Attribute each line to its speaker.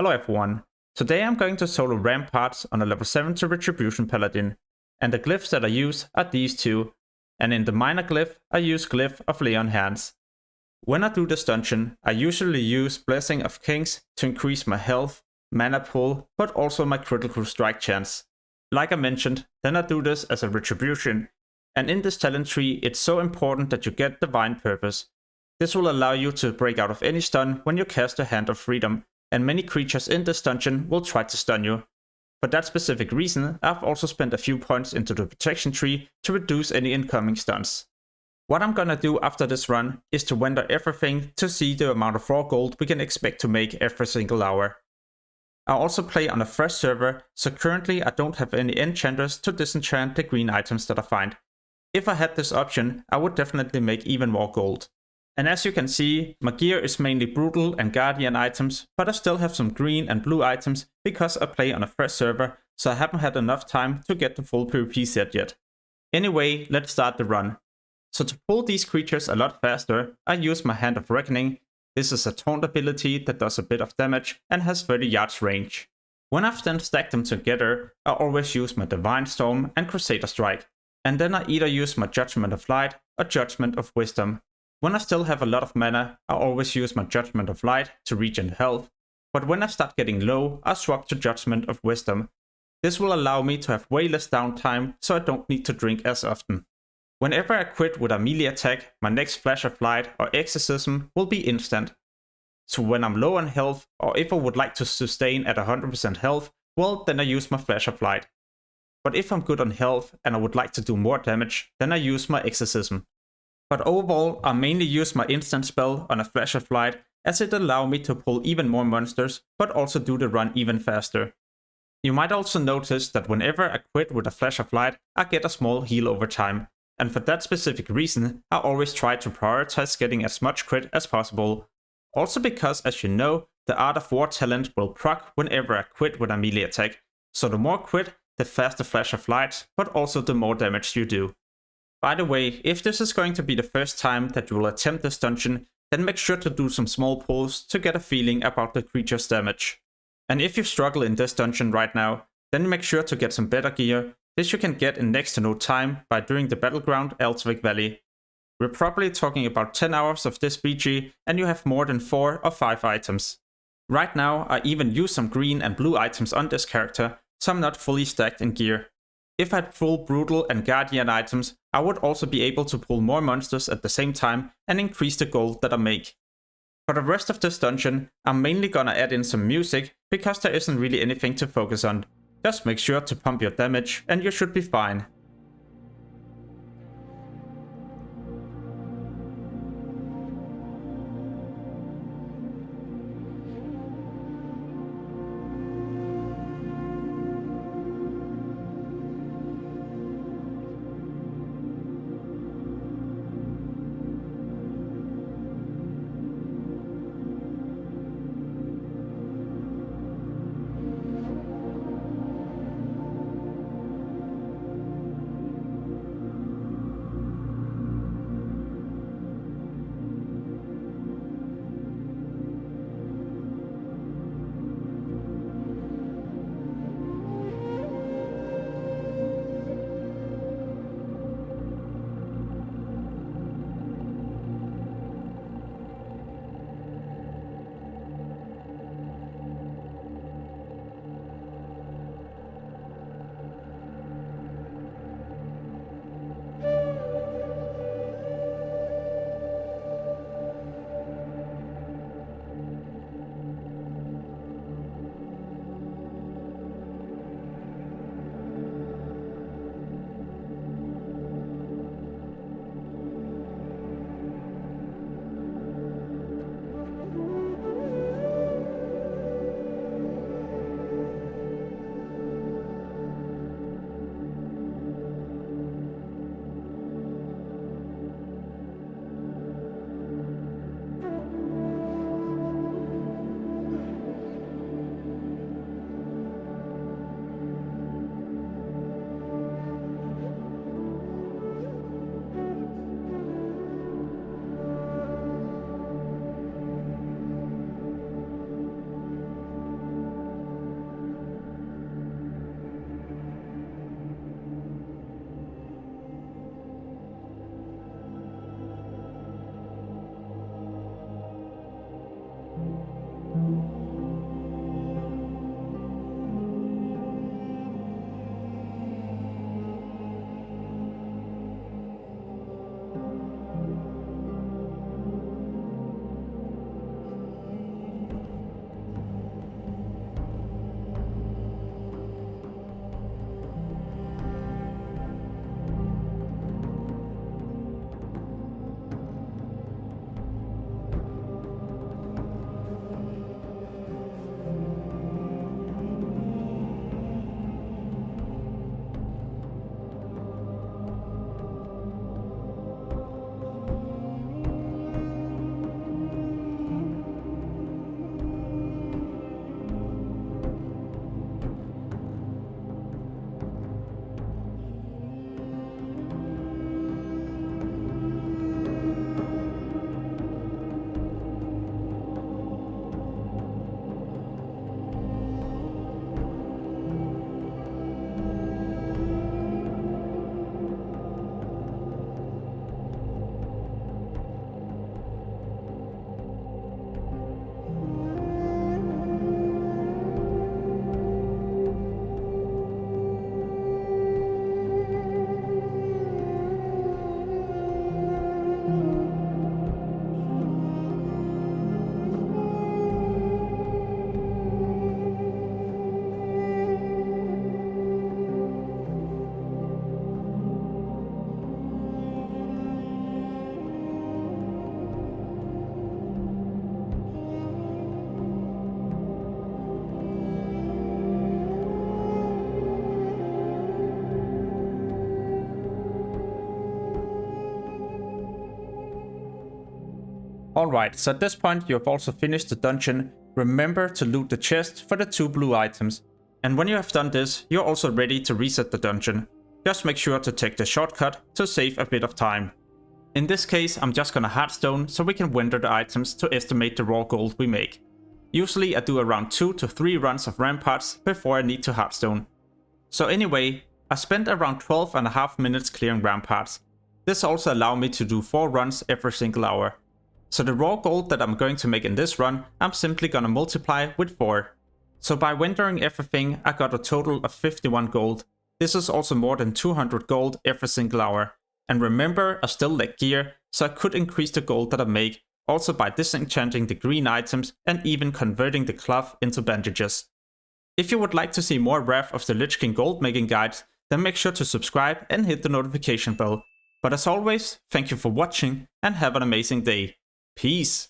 Speaker 1: Hello everyone, today I'm going to solo Ramparts on a level 70 Retribution Paladin, and the glyphs that I use are these two, and in the minor glyph I use Glyph of Lay on Hands. When I do this dungeon, I usually use Blessing of Kings to increase my health, mana pool, but also my critical strike chance. Like I mentioned, then I do this as a retribution, and in this talent tree it's so important that you get Divine Purpose. This will allow you to break out of any stun when you cast a Hand of Freedom, and many creatures in this dungeon will try to stun you. For that specific reason, I've also spent a few points into the protection tree to reduce any incoming stuns. What I'm gonna do after this run is to render everything to see the amount of raw gold we can expect to make every single hour. I also play on a fresh server, so currently I don't have any enchanters to disenchant the green items that I find. If I had this option, I would definitely make even more gold. And as you can see, my gear is mainly Brutal and Guardian items, but I still have some green and blue items because I play on a fresh server, so I haven't had enough time to get the full PvP set yet. Anyway, let's start the run. So to pull these creatures a lot faster, I use my Hand of Reckoning. This is a taunt ability that does a bit of damage and has 30 yards range. When I've then stacked them together, I always use my Divine Storm and Crusader Strike, and then I either use my Judgment of Light or Judgment of Wisdom. When I still have a lot of mana, I always use my Judgment of Light to regen health, but when I start getting low, I swap to Judgment of Wisdom. This will allow me to have way less downtime, so I don't need to drink as often. Whenever I crit with a melee attack, my next Flash of Light or Exorcism will be instant. So when I'm low on health, or if I would like to sustain at 100% health, well then I use my Flash of Light. But if I'm good on health and I would like to do more damage, then I use my Exorcism. But overall, I mainly use my instant spell on a Flash of Light as it allows me to pull even more monsters, but also do the run even faster. You might also notice that whenever I crit with a Flash of Light, I get a small heal over time, and for that specific reason, I always try to prioritize getting as much crit as possible. Also because, as you know, the Art of War talent will proc whenever I crit with a melee attack, so the more crit, the faster Flash of Light, but also the more damage you do. By the way, if this is going to be the first time that you will attempt this dungeon, then make sure to do some small pulls to get a feeling about the creature's damage. And if you struggle in this dungeon right now, then make sure to get some better gear. This you can get in next to no time by doing the battleground WOTLK Valley. We're probably talking about 10 hours of this BG and you have more than 4 or 5 items. Right now I even use some green and blue items on this character, so I'm not fully stacked in gear. If I had full Brutal and Guardian items, I would also be able to pull more monsters at the same time and increase the gold that I make. For the rest of this dungeon, I'm mainly gonna add in some music because there isn't really anything to focus on. Just make sure to pump your damage and you should be fine. Alright, so at this point you have also finished the dungeon. Remember to loot the chest for the 2 blue items. And when you have done this, you're also ready to reset the dungeon. Just make sure to take the shortcut to save a bit of time. In this case, I'm just gonna hardstone so we can render the items to estimate the raw gold we make. Usually I do around 2 to 3 runs of Ramparts before I need to hardstone. So anyway, I spent around 12.5 minutes clearing Ramparts. This also allowed me to do 4 runs every single hour. So the raw gold that I'm going to make in this run, I'm simply gonna multiply with 4. So by rendering everything, I got a total of 51 gold. This is also more than 200 gold every single hour. And remember, I still lack gear, so I could increase the gold that I make, also by disenchanting the green items and even converting the cloth into bandages. If you would like to see more Wrath of the Lich King gold making guides, then make sure to subscribe and hit the notification bell. But as always, thank you for watching and have an amazing day. Peace!